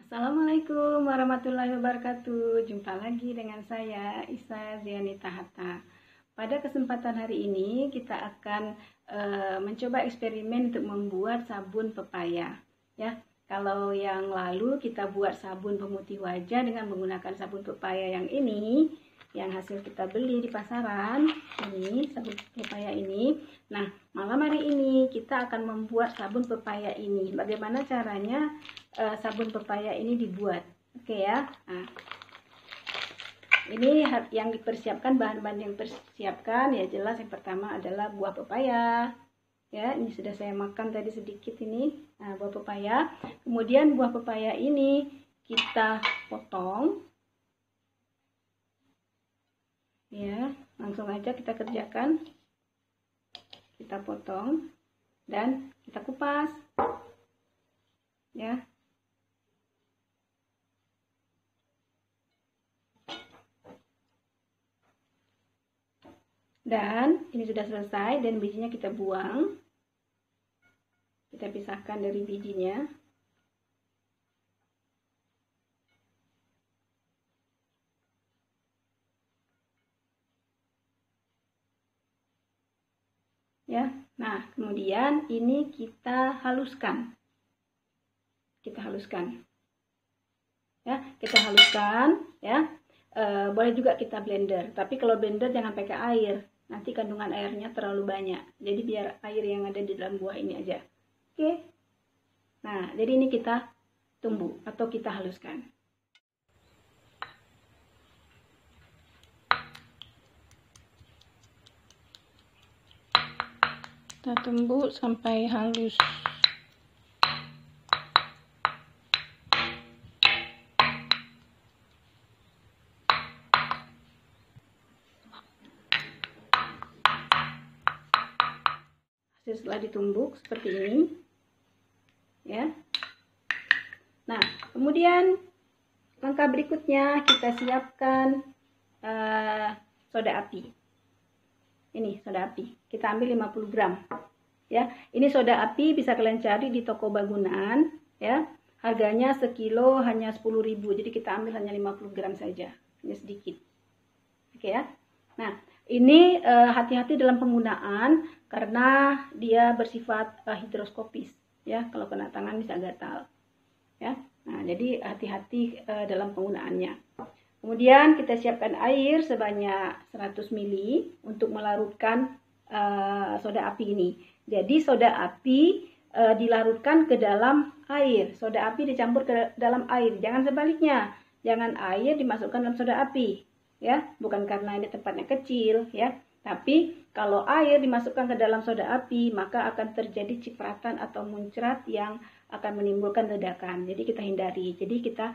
Assalamualaikum warahmatullahi wabarakatuh. Jumpa lagi dengan saya Isa Zianita Hatta. Pada kesempatan hari ini kita akan mencoba eksperimen untuk membuat sabun pepaya. Ya, kalau yang lalu kita buat sabun pemutih wajah dengan menggunakan sabun pepaya yang ini, yang hasil kita beli di pasaran. Ini sabun pepaya ini. Nah, malam hari ini kita akan membuat sabun pepaya ini. Bagaimana caranya sabun pepaya ini dibuat? Oke ya. Nah, ini yang dipersiapkan, bahan-bahan yang dipersiapkan ya jelas yang pertama adalah buah pepaya. Ya, ini sudah saya makan tadi sedikit ini. Nah, buah pepaya. Kemudian buah pepaya ini kita potong. Ya, langsung aja kita kerjakan. Kita potong dan kita kupas. Ya. Dan ini sudah selesai dan bijinya kita buang. Kita pisahkan dari bijinya. Ya. Nah, kemudian ini kita haluskan. Kita haluskan. Ya, kita haluskan ya. Boleh juga kita blender, tapi kalau blender jangan pakai air. Nanti kandungan airnya terlalu banyak. Jadi biar air yang ada di dalam buah ini aja. Oke. Nah, jadi ini kita tumbuk atau kita haluskan. Kita tumbuk sampai halus. Setelah ditumbuk seperti ini ya. Nah, kemudian langkah berikutnya kita siapkan soda api. Ini soda api, kita ambil 50 gram ya. Ini soda api bisa kalian cari di toko bangunan ya. Harganya sekilo hanya 10.000, jadi kita ambil hanya 50 gram saja, hanya sedikit. Oke ya. Nah, ini hati-hati dalam penggunaan karena dia bersifat hidroskopis ya. Kalau kena tangan bisa gatal ya. Nah, jadi hati-hati dalam penggunaannya. Kemudian kita siapkan air sebanyak 100 ml untuk melarutkan soda api ini. Jadi soda api dilarutkan ke dalam air, soda api dicampur ke dalam air, jangan sebaliknya. Jangan air dimasukkan dalam soda api ya, bukan karena ini tempatnya kecil ya, tapi kalau air dimasukkan ke dalam soda api maka akan terjadi cipratan atau muncrat yang akan menimbulkan ledakan. Jadi kita hindari. Jadi kita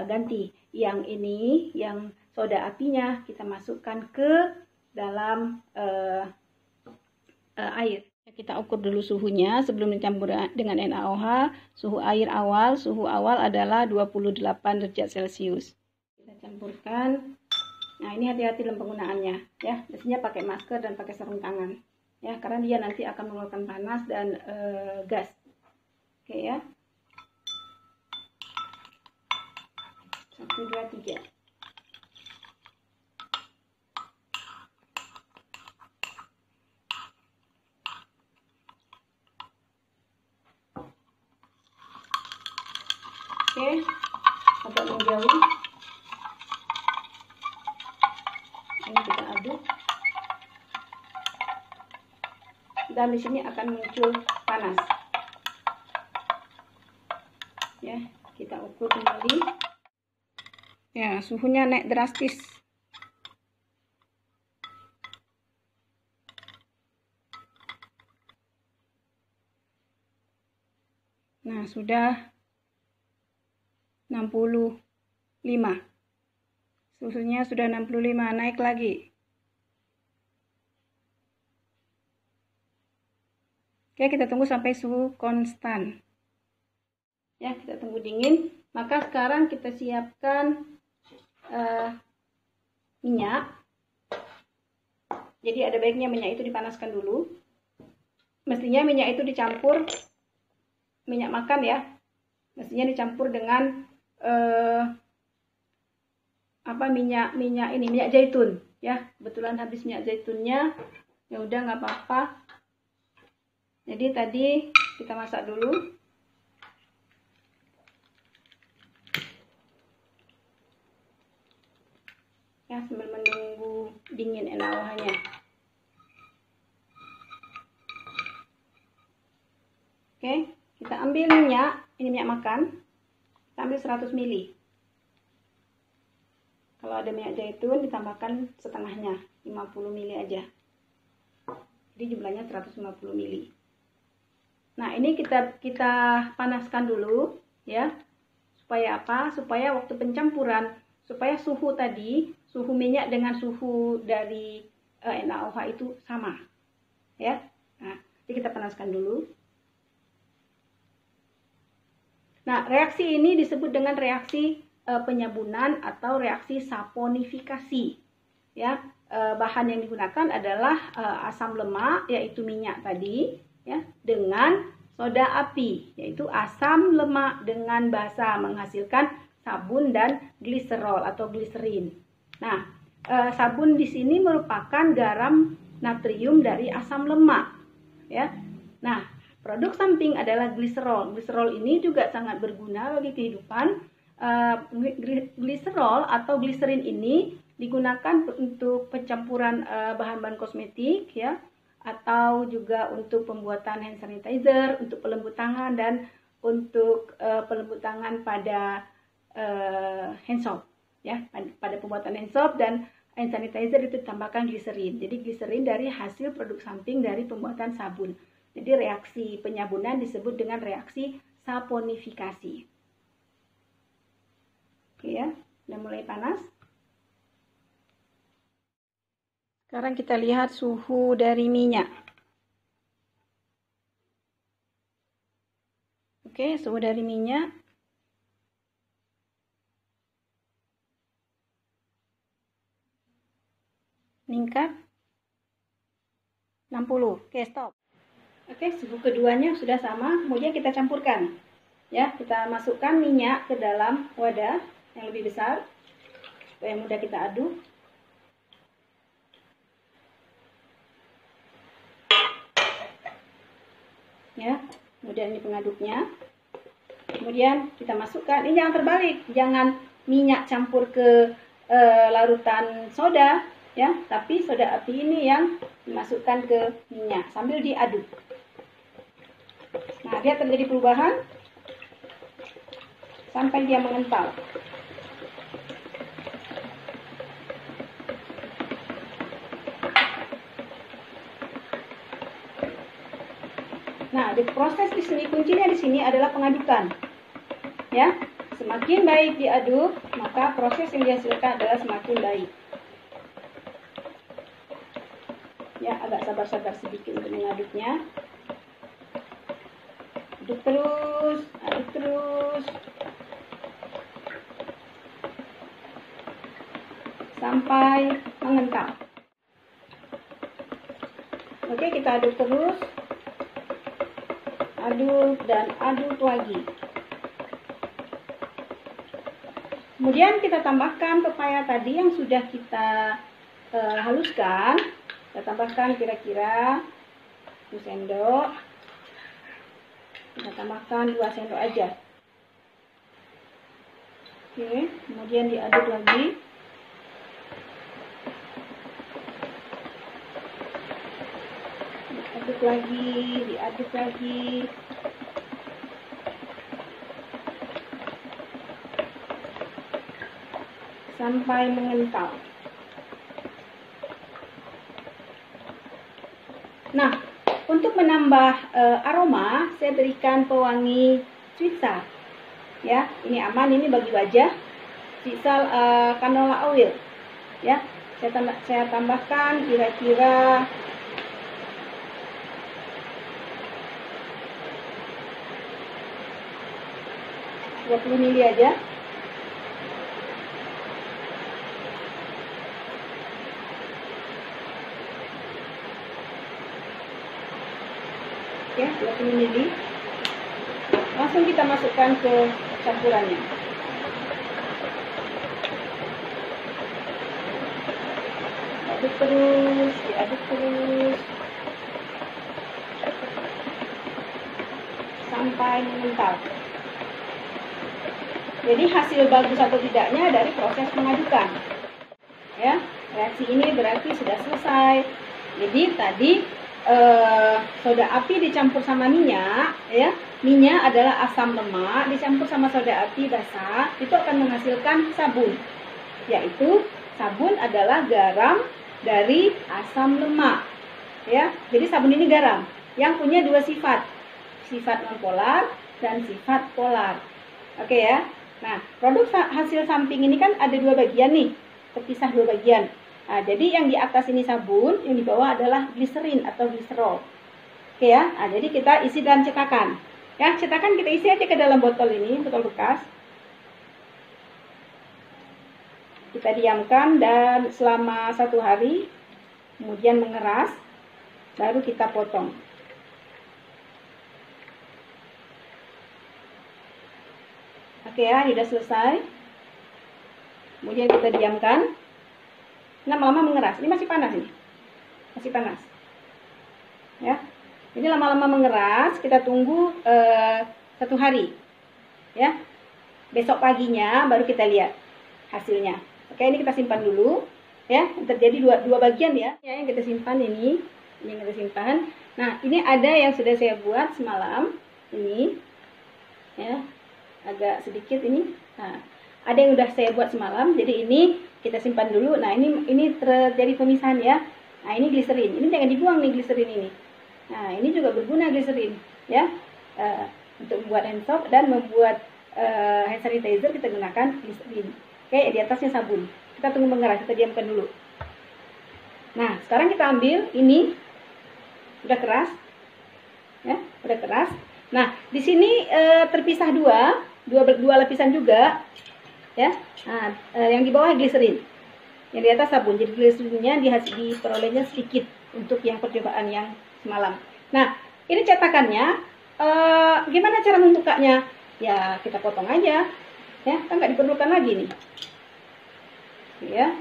ganti yang ini, yang soda apinya kita masukkan ke dalam air. Kita ukur dulu suhunya sebelum dicampur dengan NaOH. Suhu air awal, adalah 28 derajat Celcius. Kita campurkan. Nah, ini hati-hati dalam penggunaannya ya. Biasanya pakai masker dan pakai sarung tangan ya, karena dia nanti akan mengeluarkan panas dan gas. Oke ya. 1, 2, 3. Oke, agak menjauh. Ini kita aduk. Dan di sini akan muncul panas. Ya, kita ukur kembali. Ya, suhunya naik drastis. Nah, sudah 65. Suhunya sudah 65, naik lagi. Oke, kita tunggu sampai suhu konstan. Ya, kita tunggu dingin. Maka sekarang kita siapkan minyak. Jadi ada baiknya minyak itu dipanaskan dulu. Mestinya minyak itu dicampur minyak makan ya. Mestinya dicampur dengan minyak zaitun ya. Kebetulan habis minyak zaitunnya, ya udah nggak apa-apa. Jadi tadi kita masak dulu. Ya, sambil menunggu dingin NaOH-nya. Oke, kita ambil minyak, ini minyak makan. Kita ambil 100 ml. Kalau ada minyak zaitun ditambahkan setengahnya, 50 ml aja. Jadi jumlahnya 150 ml. Nah, ini kita panaskan dulu ya. Supaya apa? Supaya waktu pencampuran, supaya suhu tadi, suhu minyak dengan suhu dari NaOH itu sama. Ya. Nah, jadi kita panaskan dulu. Nah, reaksi ini disebut dengan reaksi penyabunan atau reaksi saponifikasi. Ya, bahan yang digunakan adalah asam lemak, yaitu minyak tadi, ya, dengan soda api, yaitu asam lemak dengan basa, menghasilkan sabun dan gliserol atau gliserin. Nah, sabun di sini merupakan garam natrium dari asam lemak, ya. Nah, produk samping adalah gliserol. Gliserol ini juga sangat berguna bagi kehidupan. Gliserol atau gliserin ini digunakan untuk pencampuran bahan-bahan kosmetik ya, atau juga untuk pembuatan hand sanitizer, untuk pelembut tangan, dan untuk pelembut tangan pada hand soap ya, pada pembuatan hand soap dan hand sanitizer itu ditambahkan gliserin. Jadi gliserin dari hasil produk samping dari pembuatan sabun. Jadi reaksi penyabunan disebut dengan reaksi saponifikasi. Oke ya, udah mulai panas. Sekarang kita lihat suhu dari minyak. Oke, suhu dari minyak. Meningkat 60. Oke, stop. Oke, suhu keduanya sudah sama, kemudian kita campurkan. Ya, kita masukkan minyak ke dalam wadah yang lebih besar supaya mudah kita aduk. Ya, kemudian ini pengaduknya. Kemudian kita masukkan, ini jangan terbalik, jangan minyak campur ke larutan soda ya, tapi soda api ini yang dimasukkan ke minyak sambil diaduk. Nah, lihat terjadi perubahan sampai dia mengental. Nah, di proses di sini, kuncinya di sini adalah pengadukan. Ya, semakin baik diaduk, maka proses yang dihasilkan adalah semakin baik. Ya, agak sabar-sabar sedikit untuk mengaduknya. Aduk terus sampai mengental. Oke, kita aduk terus, aduk dan aduk lagi. Kemudian kita tambahkan pepaya tadi yang sudah kita haluskan. Kita tambahkan kira-kira 1 sendok. Kita tambahkan 2 sendok aja. Oke, kemudian diaduk lagi. Diaduk lagi. Sampai mengental. Nah, untuk menambah aroma, saya berikan pewangi Swisal. Ya, ini aman, ini bagi wajah. Swisal canola oil. Ya, saya tambahkan kira-kira 20 ml aja. Ya, 20 ml. Langsung kita masukkan ke campurannya. diaduk terus sampai mengental. Jadi hasil bagus atau tidaknya dari proses mengadukan. Ya, reaksi ini berarti sudah selesai. Jadi tadi soda api dicampur sama minyak, ya. Minyak adalah asam lemak dicampur sama soda api basah, itu akan menghasilkan sabun. Yaitu sabun adalah garam dari asam lemak. Ya, jadi sabun ini garam yang punya dua sifat. Sifat nonpolar dan sifat polar. Oke ya. Nah, produk hasil samping ini kan ada dua bagian nih, terpisah dua bagian. Nah, jadi yang di atas ini sabun, yang di bawah adalah gliserin atau gliserol. Oke ya. Nah, jadi kita isi dalam cetakan. Ya, cetakan kita isi aja ke dalam botol ini, botol bekas. Kita diamkan dan selama 1 hari, kemudian mengeras, baru kita potong. Oke ya, sudah selesai. Kemudian kita diamkan. Lama-lama mengeras. Ini masih panas ini. Masih panas. Ya. Ini lama-lama mengeras, kita tunggu 1 hari. Ya. Besok paginya baru kita lihat hasilnya. Oke, ini kita simpan dulu. Ya, terjadi dua bagian ya. Yang kita simpan ini yang kita simpan. Nah, ini ada yang sudah saya buat semalam. Ini. Ya. Agak sedikit ini. Nah, ada yang udah saya buat semalam, jadi ini kita simpan dulu. Nah, ini terjadi pemisahan ya. Nah, ini gliserin. Ini jangan dibuang nih gliserin ini. Nah, ini juga berguna gliserin ya. Untuk membuat hand soap dan membuat hand sanitizer kita gunakan gliserin. Oke, di atasnya sabun. Kita tunggu mengeras, kita diamkan dulu. Nah, sekarang kita ambil ini udah keras. Ya, udah keras. Nah, di sini terpisah dua lapisan juga, ya. Nah, yang di bawah gliserin, yang di atas sabun. Jadi gliserinnya diperolehnya sedikit untuk yang percobaan yang semalam. Nah, ini cetakannya. Gimana cara membukanya? Ya, kita potong aja, ya. Kan nggak diperlukan lagi nih, ya.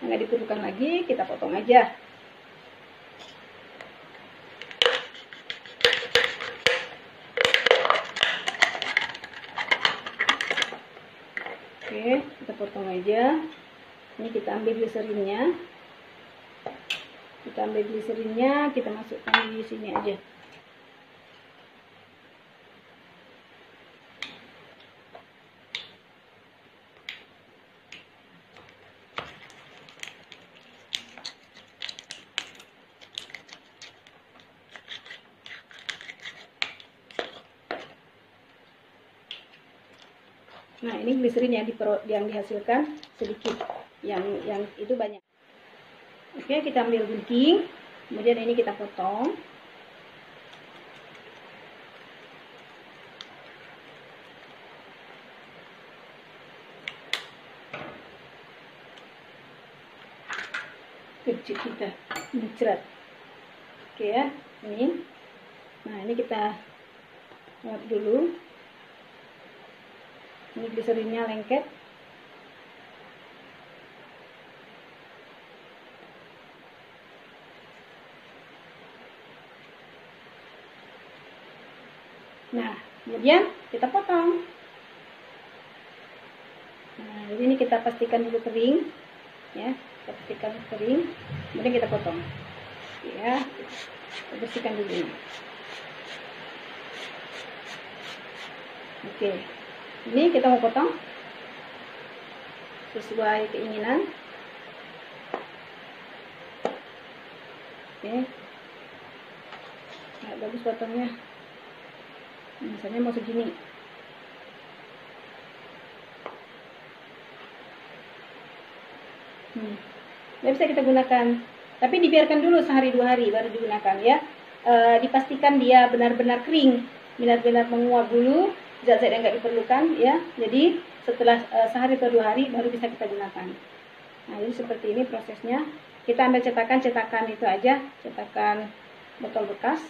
Nggak diperlukan lagi, kita potong aja. Oke, kita potong aja. Ini kita ambil gliserinnya. Kita masukkan di sini aja. Nah, ini gliserin yang dihasilkan sedikit, yang itu banyak. Oke, kita ambil gunting, kemudian ini kita potong. Kecil kita mencret. Oke ya, ini. Nah, ini kita buat dulu. Ini gliserinnya lengket. Nah, kemudian kita potong. Nah, jadi ini kita pastikan dulu kering, ya. Kita pastikan kering, kemudian kita potong. Ya, kita bersihkan dulu ini. Oke. Ini kita mau potong sesuai keinginan. Oke. Nah, bagus potongnya. Misalnya mau segini. Nggak bisa kita gunakan. Tapi dibiarkan dulu sehari 2 hari baru digunakan ya. Dipastikan dia benar-benar kering, benar-benar menguap dulu. Zat-zat yang nggak diperlukan ya. Jadi setelah sehari atau 2 hari baru bisa kita gunakan. Nah, jadi seperti ini prosesnya. Kita ambil cetakan itu aja, cetakan botol bekas.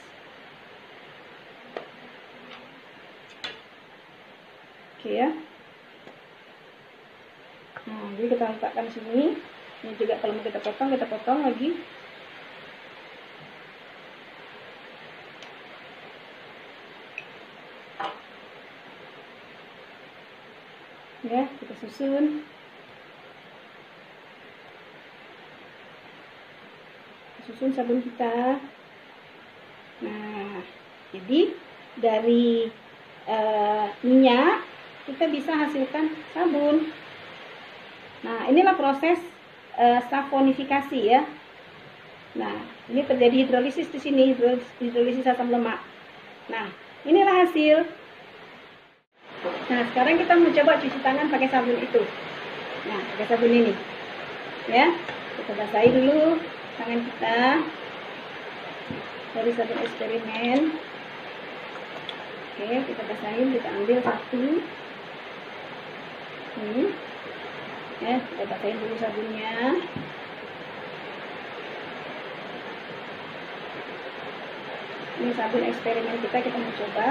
Oke ya. Nah, jadi kita letakkan sini. Ini juga kalau mau kita potong lagi. Ya, kita susun. Susun sabun kita. Nah, jadi dari minyak kita bisa hasilkan sabun. Nah, inilah proses saponifikasi ya. Nah, ini terjadi hidrolisis di sini, hidrolisis asam lemak. Nah, inilah hasil. Nah, sekarang kita mau coba cuci tangan pakai sabun itu. Nah, pakai sabun ini. Ya, kita basahi dulu tangan kita dari sabun eksperimen. Oke, kita basahin, kita ambil satu. Ini. Ya, kita basahin dulu sabunnya. Ini sabun eksperimen kita mau coba.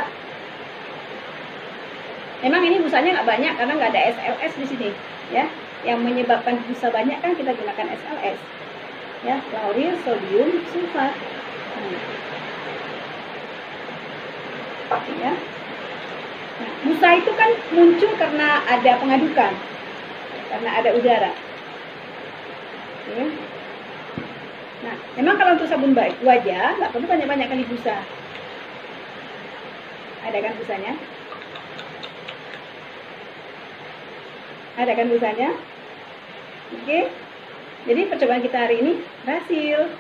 Memang ini busanya nggak banyak karena nggak ada SLS di sini, ya. Yang menyebabkan busa banyak kan kita gunakan SLS, ya, lauril sodium sulfat. Ya. Nah, busa itu kan muncul karena ada pengadukan, karena ada udara. Ya. Nah, memang kalau untuk sabun wajah nggak perlu banyak-banyak kali busa. Ada kan busanya? Ada kan busanya? Oke. Jadi percobaan kita hari ini berhasil.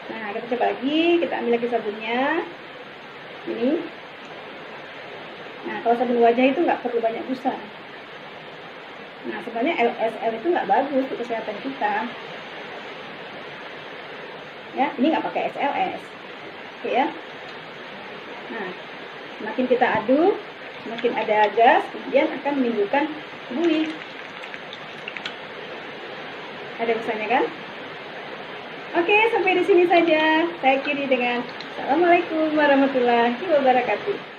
Nah, kita coba lagi, kita ambil lagi sabunnya. Ini. Nah, kalau sabun wajah itu nggak perlu banyak busa. Nah, sebenarnya LSL itu nggak bagus untuk kesehatan kita. Ya, ini nggak pakai SLS. Oke ya. Nah, semakin kita aduk, semakin ada gas, kemudian akan menimbulkan buih. Ada busanya kan? Oke, sampai di sini saja. Saya akhiri dengan Assalamualaikum warahmatullahi wabarakatuh.